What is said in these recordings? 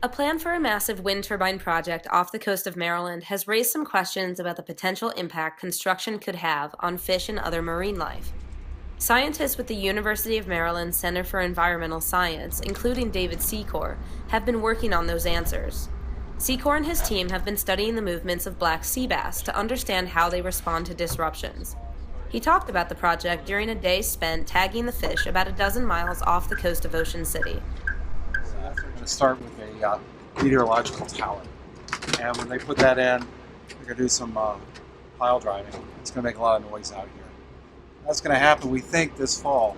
A plan for a massive wind turbine project off the coast of Maryland has raised some questions about the potential impact construction could have on fish and other marine life. Scientists with the University of Maryland Center for Environmental Science, including David Secor, have been working on those answers. Secor and his team have been studying the movements of black sea bass to understand how they respond to disruptions. He talked about the project during a day spent tagging the fish about a dozen miles off the coast of Ocean City. We're going to start with a meteorological tower, and when they put that in, they're going to do some pile driving. It's going to make a lot of noise out here. That's going to happen, we think, this fall.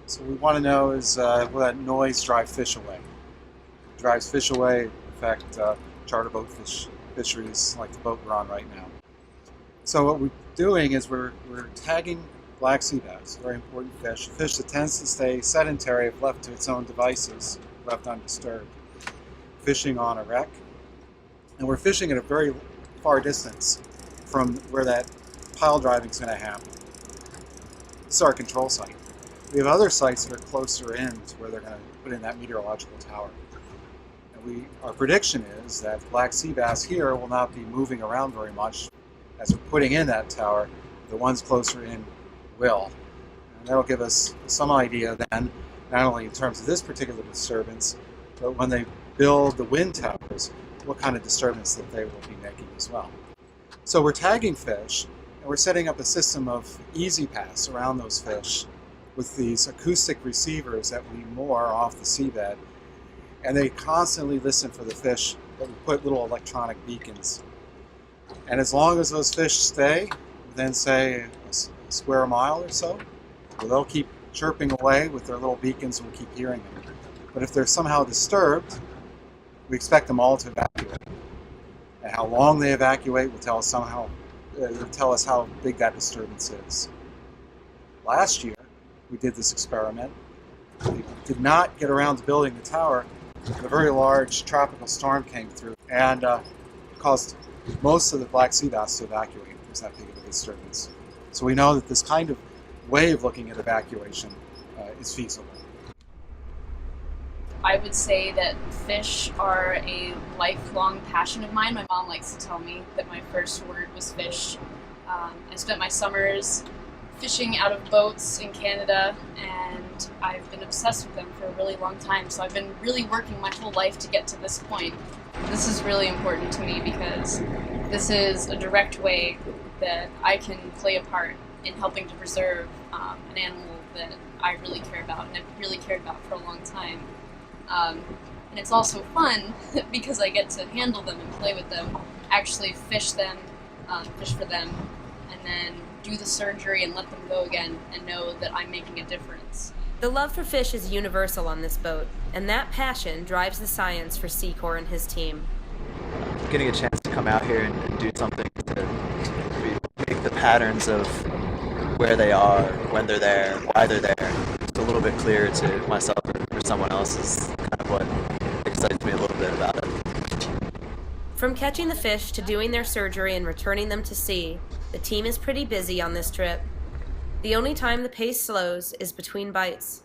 So what we want to know is will that noise drive fish away? If it drives fish away, in fact, charter boat fisheries like the boat we're on right now. So what we're doing is we're tagging black sea bass, very important fish, a fish that tends to stay sedentary if left to its own devices, left undisturbed. Fishing on a wreck, and we're fishing at a very far distance from where that pile driving is going to happen. This is our control site. We have other sites that are closer in to where they're going to put in that meteorological tower. And our prediction is that black sea bass here will not be moving around very much as we're putting in that tower. The ones closer in will. And that'll give us some idea then, not only in terms of this particular disturbance, but when they build the wind towers, what kind of disturbance that they will be making as well. So we're tagging fish, and we're setting up a system of easy pass around those fish with these acoustic receivers that we moor off the seabed, and they constantly listen for the fish, but we put little electronic beacons. And as long as those fish stay within, say, a square mile or so, well, they'll keep chirping away with their little beacons, and we'll keep hearing them. But if they're somehow disturbed, we expect them all to evacuate. And how long they evacuate will tell us how big that disturbance is. Last year, we did this experiment. We did not get around to building the tower. A very large tropical storm came through and caused most of the black sea bass to evacuate. It was that big of a disturbance. So we know that this kind of way of looking at evacuation is feasible. I would say that fish are a lifelong passion of mine. My mom likes to tell me that my first word was fish. I spent my summers fishing out of boats in Canada, and I've been obsessed with them for a really long time. So I've been really working my whole life to get to this point. This is really important to me because this is a direct way that I can play a part in helping to preserve an animal that I really care about and I've really cared about for a long time. And it's also fun because I get to handle them and play with them, actually fish them, fish for them, and then do the surgery and let them go again and know that I'm making a difference. The love for fish is universal on this boat, and that passion drives the science for Secor and his team. Getting a chance to come out here and do something to make the patterns of where they are, when they're there, why they're there, just a little bit clearer to myself or someone else is kind of what excites me a little bit about it. From catching the fish to doing their surgery and returning them to sea, the team is pretty busy on this trip. The only time the pace slows is between bites.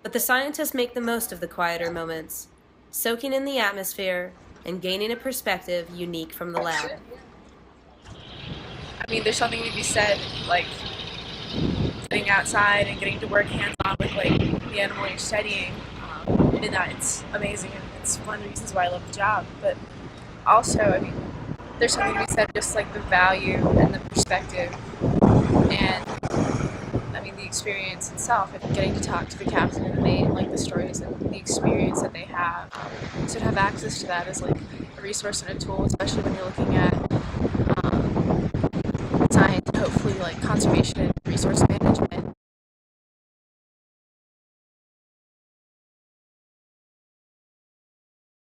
But the scientists make the most of the quieter moments, soaking in the atmosphere and gaining a perspective unique from the lab. I mean, there's something to be said, like, getting outside and getting to work hands-on with, like, the animal you're studying, and that it's amazing, and it's one of the reasons why I love the job. But also, I mean, there's something to be said just, like, the value and the perspective, and, I mean, the experience itself, and getting to talk to the captain and the mate, and, like, the stories and the experience that they have. So to have access to that is, like, a resource and a tool, especially when you're looking at science and hopefully like conservation and resource management.